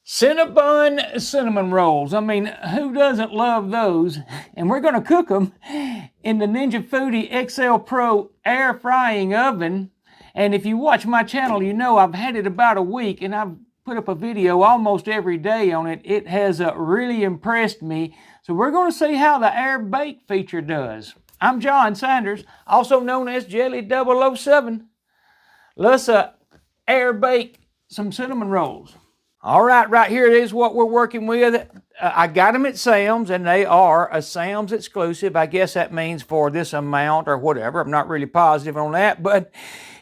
Cinnabon cinnamon rolls. I mean, who doesn't love those? And we're going to cook them in the Ninja Foodi XL Pro air frying oven. And if you watch my channel, you know I've had it about a week and I've put up a video almost every day on it. It has really impressed me. So we're going to see how the air bake feature does. I'm John Sanders, also known as Jelly 007. Let's air bake some cinnamon rolls. All right, right here it is what we're working with. I got them at Sam's, and they are a Sam's exclusive. I guess that means for this amount or whatever. I'm not really positive on that, but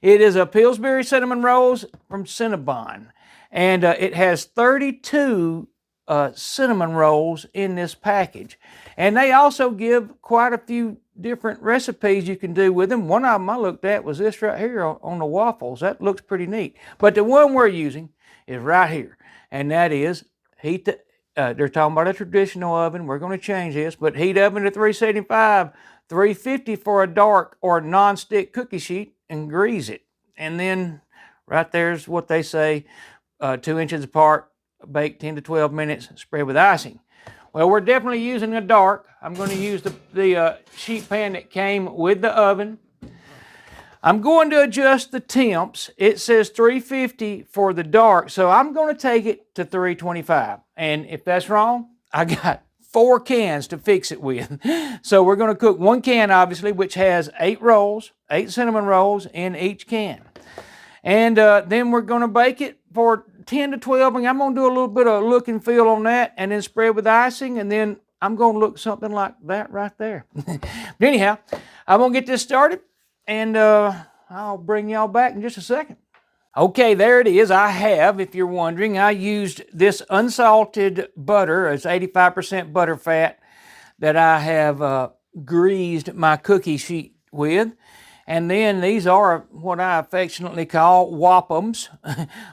it is a Pillsbury cinnamon rolls from Cinnabon. And it has 32 cinnamon rolls in this package. And they also give quite a few different recipes you can do with them. One of them I looked at was this right here on the waffles. That looks pretty neat. But the one we're using is right here. And that is heat the, they're talking about a traditional oven. We're going to change this, but heat oven to 375, 350 for a dark or non-stick cookie sheet, and grease it. And then right there's what they say, 2 inches apart, bake 10 to 12 minutes, spread with icing. Well, we're definitely using a dark. I'm going to use the sheet pan that came with the oven. I'm going to adjust the temps. It says 350 for the dark, so I'm going to take it to 325. And if that's wrong, I got 4 cans to fix it with. So we're going to cook 1 can, obviously, which has 8 rolls, 8 cinnamon rolls in each can. And then we're going to bake it for 10 to 12, and I'm going to do a little bit of look and feel on that, and then spread with icing, and then I'm going to look something like that right there. But anyhow, I'm going to get this started. And I'll bring y'all back in just a second. Okay, there it is. I have, if you're wondering, I used this unsalted butter. It's 85% butter fat that I have greased my cookie sheet with. And then these are what I affectionately call wappums,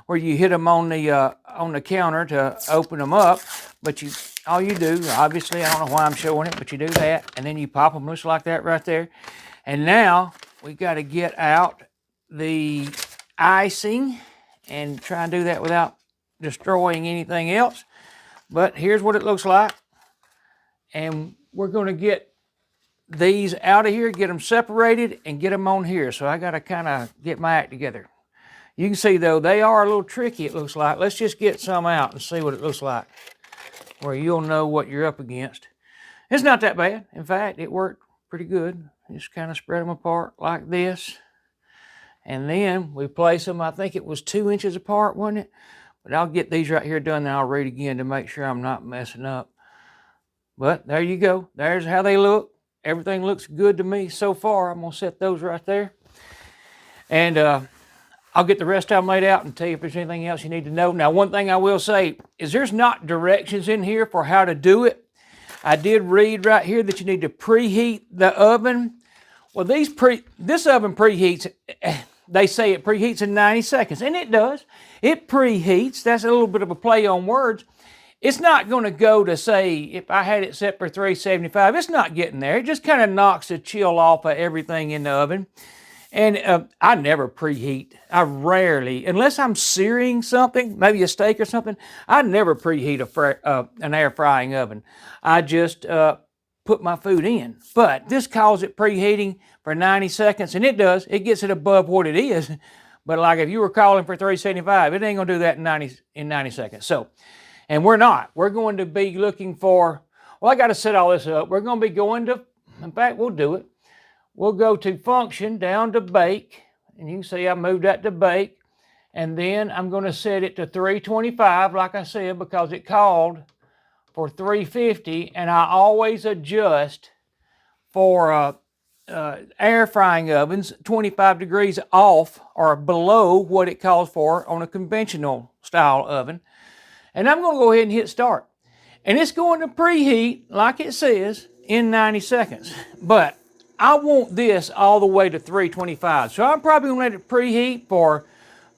where you hit them on the counter to open them up. But all you do, obviously, I don't know why I'm showing it, but you do that, and then you pop them just like that right there. And now we got to get out the icing and try and do that without destroying anything else. But here's what it looks like. And we're going to get these out of here, get them separated, and get them on here. So I got to kind of get my act together. You can see, though, they are a little tricky, it looks like. Let's just get some out and see what it looks like, where you'll know what you're up against. It's not that bad. In fact, it worked pretty good. Just kind of spread them apart like this. And then we place them, I think it was 2 inches apart, wasn't it? But I'll get these right here done, and I'll read again to make sure I'm not messing up. But there you go. There's how they look. Everything looks good to me so far. I'm going to set those right there. And I'll get the rest of them laid out and tell you if there's anything else you need to know. Now, one thing I will say is there's not directions in here for how to do it. I did read right here that you need to preheat the oven. Well, this oven preheats, they say it preheats in 90 seconds, and it does. It preheats. That's a little bit of a play on words. It's not going to go to, say, if I had it set for 375, it's not getting there. It just kind of knocks the chill off of everything in the oven. And I never preheat. I rarely, unless I'm searing something, maybe a steak or something, I never preheat an air frying oven. I just put my food in. But this calls it preheating for 90 seconds, and it does. It gets it above what it is. But like if you were calling for 375, it ain't going to do that in 90 seconds. So, and we're not. We're going to be looking for, well, I got to set all this up. We're going to be going to, in fact, we'll do it. We'll go to function, down to bake, and you can see I moved that to bake, and then I'm going to set it to 325, like I said, because it called for 350, and I always adjust for air frying ovens 25 degrees off or below what it calls for on a conventional style oven. And I'm going to go ahead and hit start. And it's going to preheat, like it says, in 90 seconds. But I want this all the way to 325. So I'm probably going to let it preheat for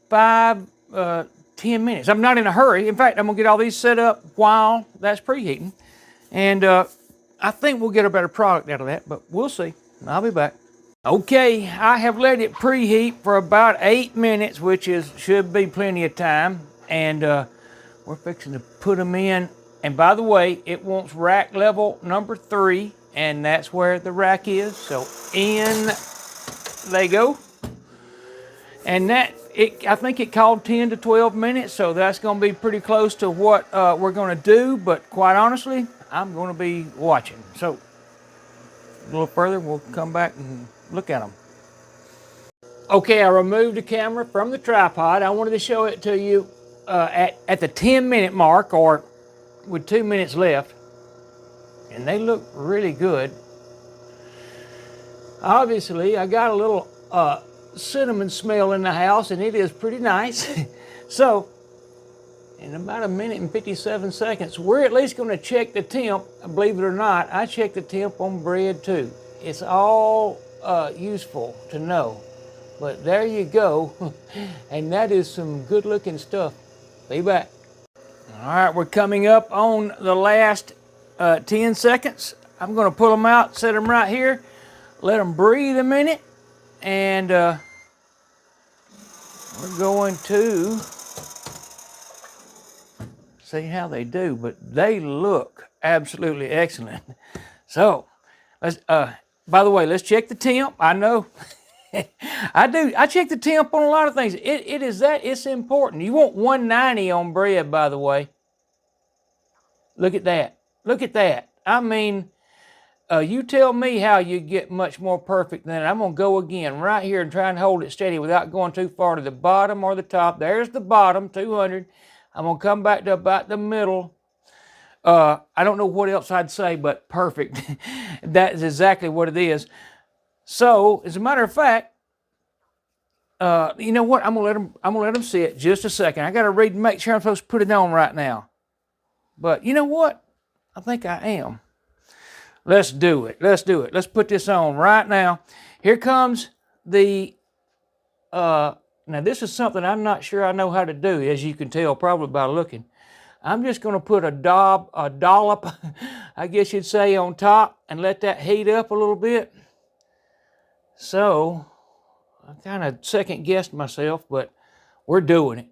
10 minutes. I'm not in a hurry. In fact, I'm going to get all these set up while that's preheating. And I think we'll get a better product out of that, but we'll see. I'll be back. Okay, I have let it preheat for about 8 minutes, which should be plenty of time. And We're fixing to put them in. And by the way, it wants rack level number 3, and that's where the rack is. So in they go. And that, I think it called 10 to 12 minutes, so that's going to be pretty close to what we're going to do. But quite honestly, I'm going to be watching. So a little further, we'll come back and look at them. Okay, I removed the camera from the tripod. I wanted to show it to you at the 10-minute mark, or with 2 minutes left. And they look really good. Obviously, I got a little cinnamon smell in the house, and it is pretty nice. So, in about 1 minute and 57 seconds, we're at least going to check the temp. Believe it or not, I check the temp on bread too. It's all useful to know. But there you go. And that is some good looking stuff. Be back. All right, we're coming up on the last 10 seconds. I'm going to pull them out, set them right here, let them breathe a minute, and we're going to see how they do. But they look absolutely excellent. So, let's, by the way, let's check the temp. I know I check the temp on a lot of things. It's important. You want 190 on bread, by the way. Look at that. Look at that. I mean, you tell me how you get much more perfect than that. I'm going to go again right here and try and hold it steady without going too far to the bottom or the top. There's the bottom, 200. I'm going to come back to about the middle. I don't know what else I'd say, but perfect. That is exactly what it is. So, as a matter of fact, you know what? I'm gonna let them sit just a second. I got to read and make sure I'm supposed to put it on right now. But you know what? I think I am. Let's do it. Let's do it. Let's put this on right now. Here comes the. Now this is something I'm not sure I know how to do, as you can tell probably by looking. I'm just going to put a dollop, I guess you'd say, on top and let that heat up a little bit. So, I kind of second-guessed myself, but we're doing it.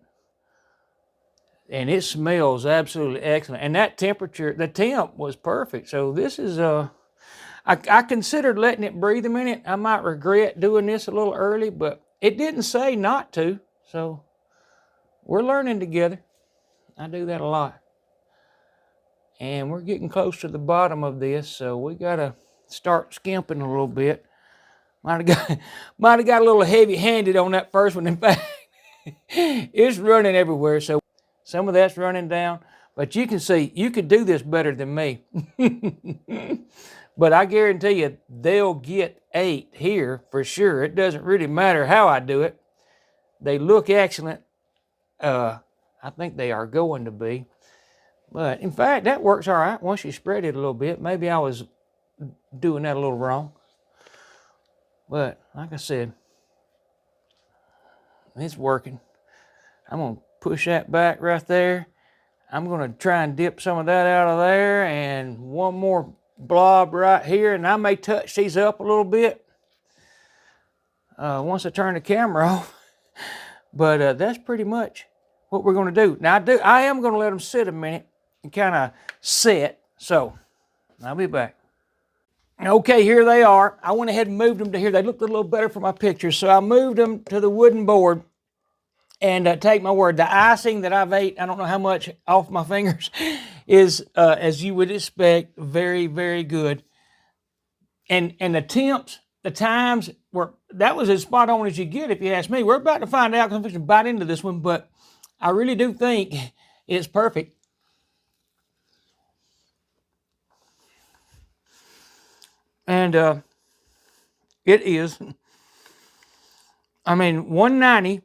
And it smells absolutely excellent. And that temperature, the temp was perfect. So this is, I considered letting it breathe a minute. I might regret doing this a little early, but it didn't say not to. So, we're learning together. I do that a lot. And we're getting close to the bottom of this, so we got to start skimping a little bit. Might have got a little heavy-handed on that first one. In fact, it's running everywhere, so some of that's running down. But you can see, you could do this better than me. But I guarantee you, they'll get 8 here for sure. It doesn't really matter how I do it. They look excellent. I think they are going to be. But, in fact, that works all right once you spread it a little bit. Maybe I was doing that a little wrong. But, like I said, it's working. I'm going to push that back right there. I'm going to try and dip some of that out of there. And one more blob right here. And I may touch these up a little bit once I turn the camera off. But that's pretty much what we're going to do. Now, I am going to let them sit a minute and kind of set. So, I'll be back. Okay, here they are. I went ahead and moved them to here. They looked a little better for my picture. So, I moved them to the wooden board. And take my word, the icing that I've ate, I don't know how much off my fingers, is, as you would expect, very, very good. And the temps, the times, that was as spot on as you get, if you ask me. We're about to find out, because I'm going to bite into this one, but I really do think it's perfect. And it is. I mean, 190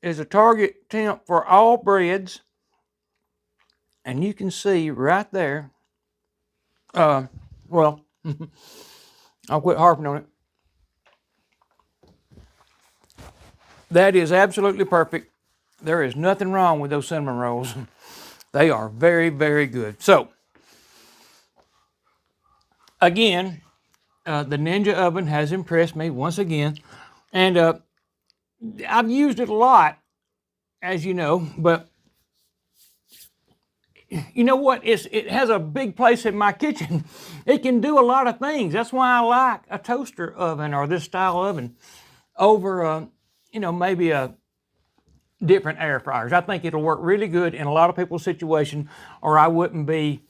is a target temp for all breads. And you can see right there, well, I'll quit harping on it. That is absolutely perfect. There is nothing wrong with those cinnamon rolls. They are very, very good. So, again, the Ninja oven has impressed me once again. And I've used it a lot, as you know, but you know what? It has a big place in my kitchen. It can do a lot of things. That's why I like a toaster oven or this style oven over, you know, maybe a different air fryers. I think it'll work really good in a lot of people's situation, or I wouldn't be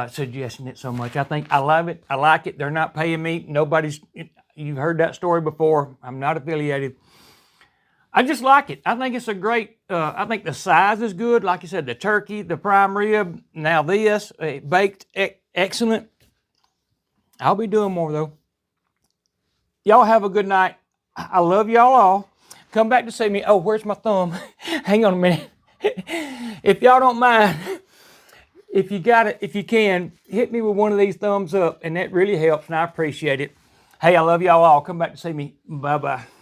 suggesting it so much. I think I love it. I like it. They're not paying me. You've heard that story before. I'm not affiliated. I just like it. I think it's a great, I think the size is good. Like you said, the turkey, the prime rib, now this, baked, excellent. I'll be doing more though. Y'all have a good night. I love y'all all. Come back to see me. Oh, where's my thumb? Hang on a minute. If y'all don't mind, if you got it, if you can, hit me with one of these thumbs up, and that really helps, and I appreciate it. Hey, I love y'all all. Come back to see me. Bye-bye.